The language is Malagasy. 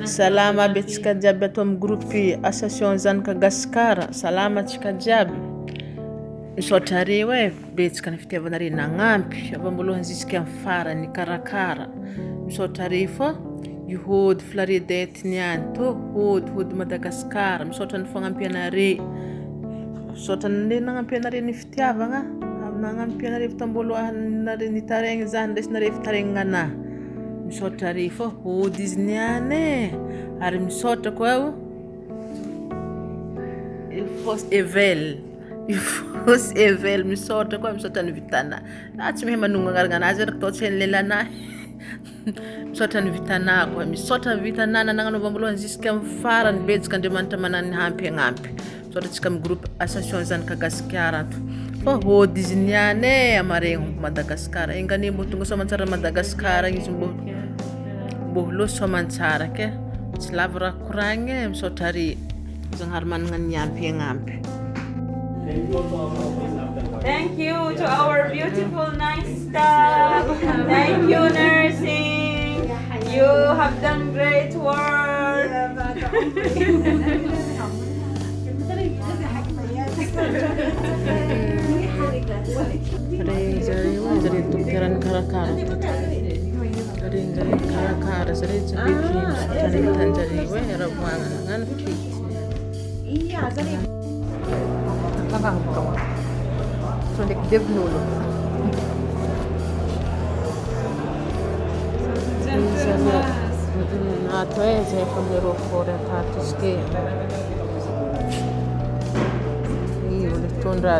Salama betsika jiaby ato amin'ny groupe association zanaka Gasikara. Salama tsika jiaby. Misaotra reo betsika ny fitiavanareo nagnampy avy ambolohany jusqu'à amin'ny farany karakara. Misaotra reo fô ihody Flaridette niany tô hody Madagasikara. Misaotra ny fagnampianareo. Misaotra ny nagnampianareo ny fitiavagna. Nagnampianareo tambolohany nitaregny zany ndesinareo fitaregnana anahy. Misaotra reo fô hody izy niany ary misaotra koa Fos Evel misaotra koa misaotra ny vitana. Tsy mehe manonga agnarana anazy ary atao tsy lelanahy. Misaotra ny vitana koa misaotra vitana nagnanova ambolohany jusqu'à amin'ny farany betsika Andriamanitra manana ny hampy. Misaotra tsika amin'ny groupe association zanaka Gasikara ato. Fô hody izy niany amaregny Madagasikara. Engane mbo tonga soamantsara Madagasikara izy mbo lo soamantsara ke. Tsy lava raha koragny misaotra reo. Zanahary manana ny hampy. Thank you to our beautiful, nice staff. Thank you, nursing. You have done great work. Dari dokteran karakara. Dari karakara dari bikin sutan dari rabuan ngan fit. Iya, dari kakang kamu. Sudah devnulu. Atau saya pemero fora tatuske. Ini oleh tunras.